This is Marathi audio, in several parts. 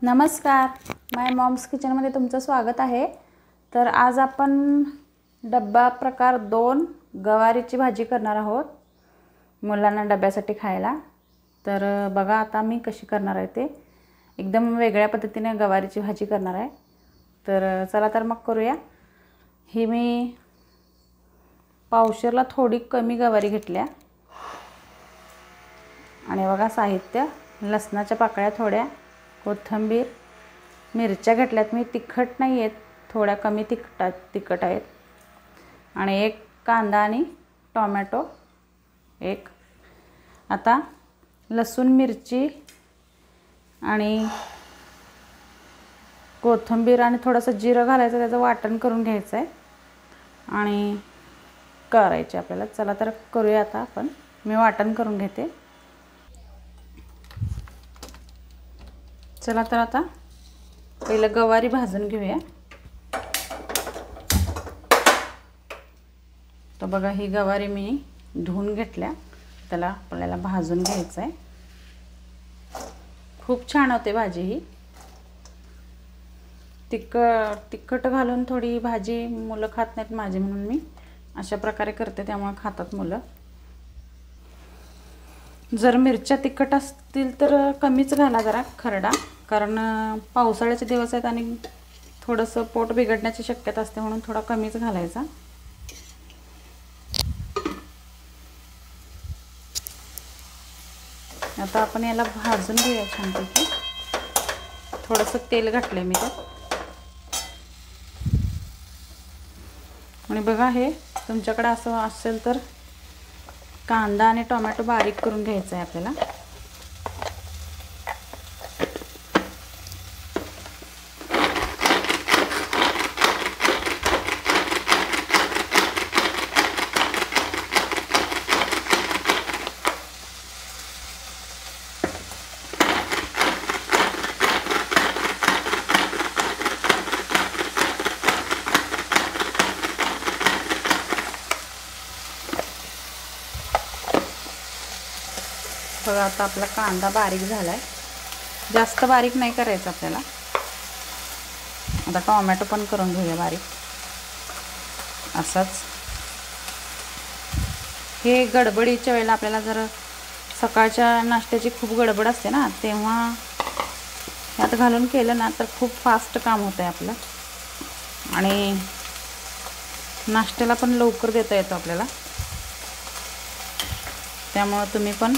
नमस्कार, माय मॉम्स किचनमध्ये तुमचं स्वागत आहे। तर आज आपण डब्बा प्रकार 2 गवारीची भाजी करणार आहोत मुलांना डब्यासाठी खायला। तर बघा आता मी कशी करणार आहे ते एकदम वेगळ्या पद्धतीने गवारीची भाजी करणार आहे। तर चला तर मग करूया। ही मी पावशेरला थोडी कमी गवारी घेतल्या आणि बघा साहित्य लसणाच्या पाकळ्या थोड्या, कोथिंबीर, मिरच्या घेतल्यात मी, तिखट नाही आहेत, थोड्या कमी तिखट आहेत, आणि एक कांदा आणि टोमॅटो एक। आता लसूण, मिरची आणि कोथिंबीर आणि थोडंसं जिरं घालायचं, त्याचं वाटण करून घ्यायचं आहे आणि करायचे आपल्याला। चला तर करूया आता आपण। मी वाटण करून घेते। चला तर आता पहिलं गवारी भाजून घेऊया। तर बघा ही गवारी मी धुवून घेतल्या, त्याला आपल्याला भाजून घ्यायचं आहे। खूप छान होते भाजी ही। तिखट घालून थोडी भाजी मुलं खात नाहीत माझी, म्हणून मी अशा प्रकारे करते, त्यामुळे खातात मुलं। जर मिरच्या तिखट असतील तर कमीच घाला जरा खरडा, कारण पावसाळ्याचे दिवस आहेत आणि थोडंसं पोट बिघडण्याची शक्यता असते, म्हणून थोडा कमीच घालायचा। आता आपण याला भाजून घेऊया छानपैकी। थोडंसं तेल घातलंय मी त्यात। आणि बघा हे तुमच्याकडे असं असेल तर कांदा आणि टोमॅटो बारीक करून घ्यायचं आहे आपल्याला। बघा आता आपला कांदा बारीक झालाय, जास्त बारीक नाही करायचं आपल्याला। आता टोमॅटो पण करून घेऊया बारीक असाच। हे गडबडीच्या वेळेला आपल्याला जर सकाळच्या नाश्त्याची खूप गडबड असते ना, तेव्हा ह्यात घालून केलं ना तर खूप फास्ट काम होतं आहे आपलं, आणि नाश्त्याला पण लवकर देता येतो आपल्याला। त्यामुळे तुम्ही पण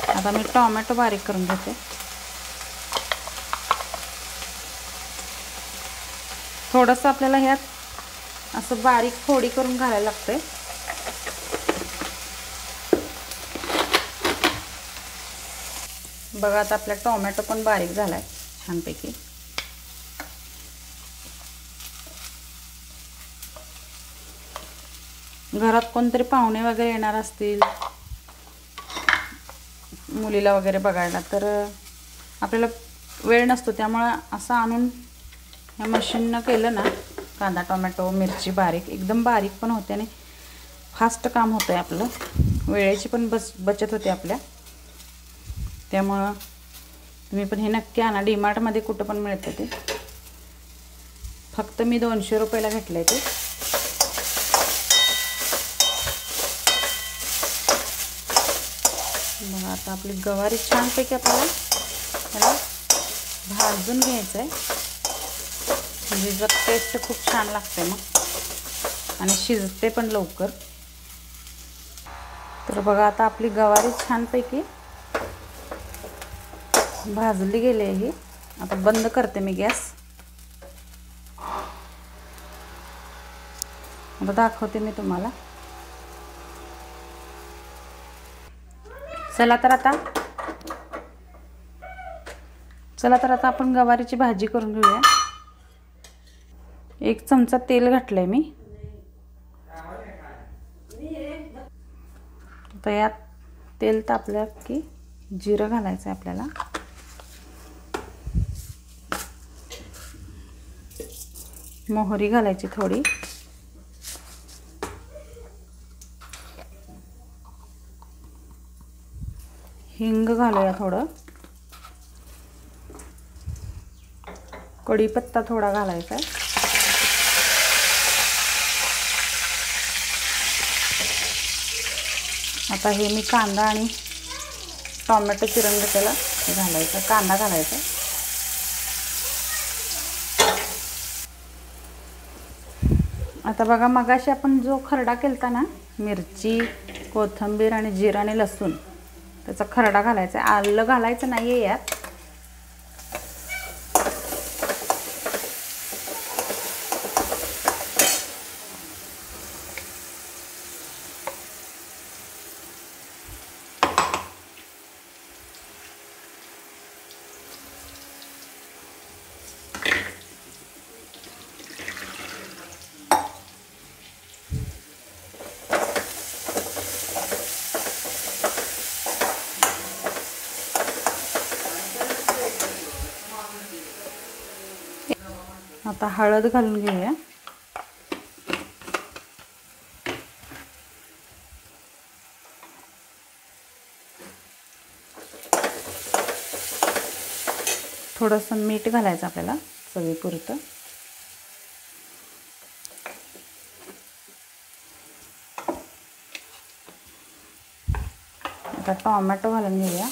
आता मी टोमॅटो बारीक करून घेते। थोडंसं आपल्याला ह्यात असं बारीक फोडी करून घालायला लागते। बघा आता आपला टोमॅटो पण बारीक झालाय छानपैकी। घरात कोणतरी पाहुणे वगैरे येणार असतील मुलीला वगैरे बघायला, तर आपल्याला वेळ नसतो, त्यामुळे असं आणून या मशीननं केलं ना, कांदा टोमॅटो मिरची बारीक, एकदम बारीक पण होते आणि फास्ट काम होतं आहे आपलं, वेळेची पण बचत होते आपल्या। त्यामुळं तुम्ही पण हे नक्की आणा। डीमार्टमध्ये कुठं पण मिळतं ते। फक्त मी 200 रुपयाला घेतलं आहे ते। बघा आता आपली गवारी छानपैकी आपल्याला याला भाजून घ्यायचं आहे, म्हणजे जर टेस्ट खूप छान लागते मग, आणि शिजते पण लवकर। तर बघा आता आपली गवारी छानपैकी भाजली गेली आहे। आता बंद करते मी गॅस। आता दाखवते मी तुम्हाला। चला तर आता आपण गवारीची भाजी करून घेऊया। 1 चमचा तेल घातलंय मी। आता यात तेल तापलं की जिरं घालायचं आहे आपल्याला। मोहरी घालायची थोडी, हिंग घालूया थोडं, कढीपत्ता थोडा घालायचा आहे. आता हे मी कांदा आणि टोमॅटो चिरून घेतलेला घालायचा, कांदा घालायचा. आता बघा मगाशी आपण जो खरडा केलता ना, मिरची, कोथिंबीर आणि जिरा आणि लसूण, त्याचा खरडा घालायचा. आलं घालायचं नाही आहे यात. आता हळद घालून घेऊया. थोडंसं मीठ घालायचं आपल्याला चवीपुरतं. आता टोमॅटो घालून घेऊया.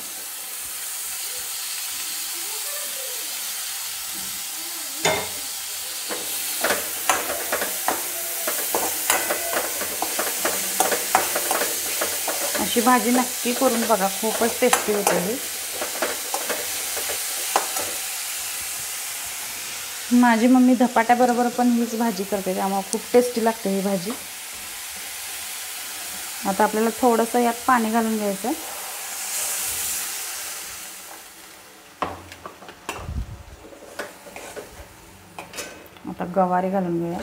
अशी भाजी नक्की करून बघा, खूपच टेस्टी होते ही. माझी मम्मी धपाट्याबरोबर पण हीच भाजी करते, त्यामुळे खूप टेस्टी लागते ही भाजी. आता आपल्याला थोडंसं यात पाणी घालून घ्यायचं. आता गवारी घालून घेऊया.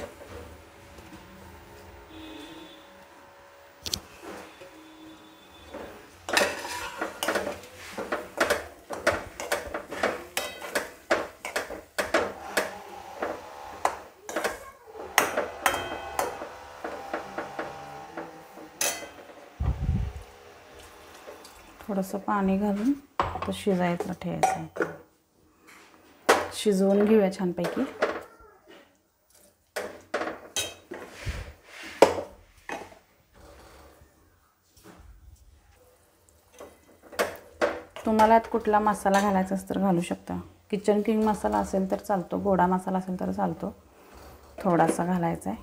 थोडंसं पाणी घालून तो शिजायला ठेवायचं. शिजवून घेऊया छानपैकी. तुम्हाला यात कुठला मसाला घालायचा असेल तर घालू शकता. किचन किंग मसाला असेल तर चालतो, गोडा मसाला असेल तर चालतो. थोडासा घालायचा आहे,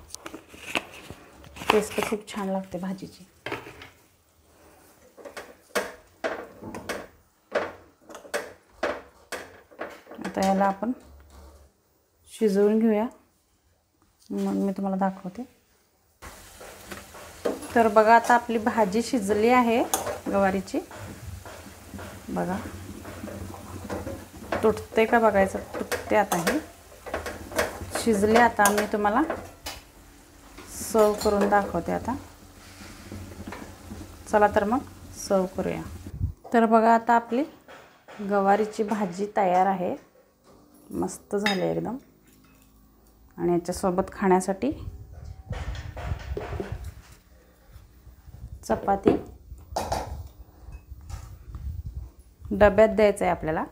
टेस्ट खूप छान लागते भाजीची. आता याला आपण शिजवून घेऊया, मग मी तुम्हाला दाखवते. तर बघा आता आपली भाजी शिजली आहे गवारीची. बघा तुटते का बघायचं, तुटते. आता हे शिजले. आता मी तुम्हाला सर्व करून दाखवते आता. चला तर मग सर्व करूया. तर बघा आता आपली गवारीची भाजी तयार आहे. मस्त झाले एकदम. आणि याच्यासोबत खाण्यासाठी चपाती डब्यात द्यायचं आहे आपल्याला.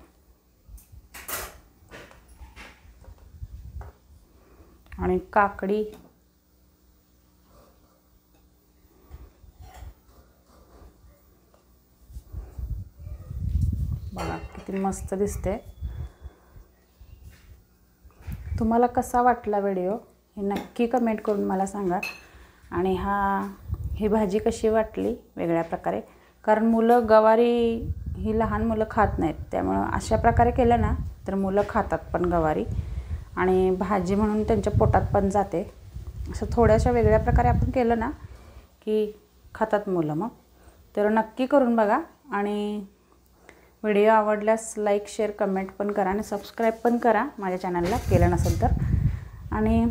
आणि काकडी, बघा किती मस्त दिसते. तुम्हाला कसा वाटला व्हिडिओ हे नक्की कमेंट करून मला सांगा. आणि ही भाजी कशी वाटली वेगळ्या प्रकारे, कारण मुलं गवारी ही लहान मुलं खात नाहीत, त्यामुळं अशा प्रकारे केलं ना तर मुलं खातात पण गवारी, आणि भाजी म्हणून त्यांच्या पोटात पण जाते. असं थोड्याशा वेगळ्या प्रकारे आपण केलं ना की खातात मुलं मग. तर नक्की करून बघा. आणि व्हिडिओ आवडल्यास लाईक, शेअर, कमेंट पण करा आणि सबस्क्राईब पण करा माझ्या चॅनलला, केलं नसेल तर. आणि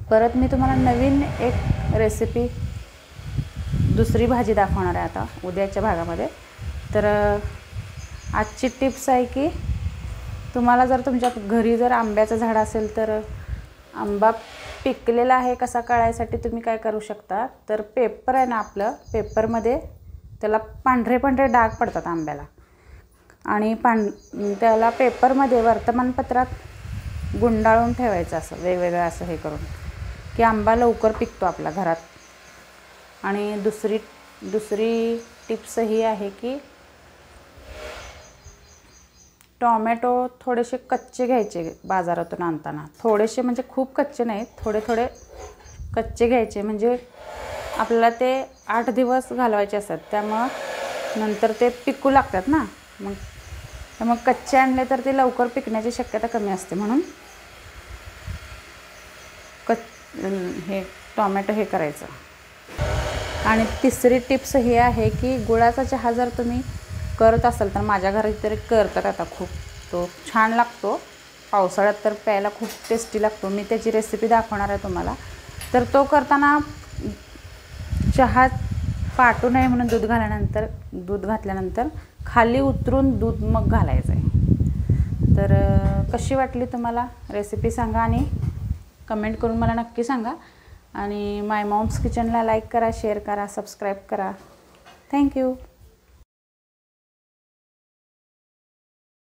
परत मी तुम्हाला नवीन एक रेसिपी, दुसरी भाजी दाखवणार आहे आता उद्याच्या भागामध्ये. तर आजची टिप्स आहे की तुम्हाला जर तुमच्या घरी जर आंब्याचं झाड असेल तर आंबा पिकलेला आहे कसा कळायसाठी तुम्ही काय करू शकता, तर पेपर आहे ना आपलं, पेपरमध्ये त्याला पांढरे पांढरे डाग पडतात आंब्याला. आणि त्याला पेपरमध्ये वर्तमानपत्रात गुंडाळून ठेवायचं असं वेगवेगळं असं हे करून की आंबा लवकर पिकतो आपल्या घरात. आणि दुसरी टिप्स ही आहे की टोमॅटो थोडेसे कच्चे घ्यायचे बाजारातून आणताना. थोडेसे म्हणजे खूप कच्चे नाहीत, थोडे थोडे कच्चे घ्यायचे. म्हणजे आपल्याला ते 8 दिवस घालवायचे असतात, त्यामुळं नंतर ते पिकू लागतात ना. मग कच्चे आणले तर ते लवकर पिकण्याची शक्यता कमी असते. म्हणून हे टोमॅटो हे करायचं. आणि तिसरी टिप्स ही आहे की गुळाचा चहा जर तुम्ही करत असाल तर माझ्या घरी तरी करतात आता खूप. तो छान लागतो. पावसाळ्यात तर प्यायला खूप टेस्टी लागतो. मी त्याची रेसिपी दाखवणार आहे तुम्हाला. तर तो करताना चहा पाटू नये म्हणून दूध घातल्यानंतर खाली उतरून दूध मग घालायचं आहे. तर कशी वाटली तुम्हाला रेसिपी सांगा आणि कमेंट करून मला नक्की सांगा. आणि माय मॉम्स किचनला लाईक करा, शेअर करा, सबस्क्राईब करा. थँक्यू.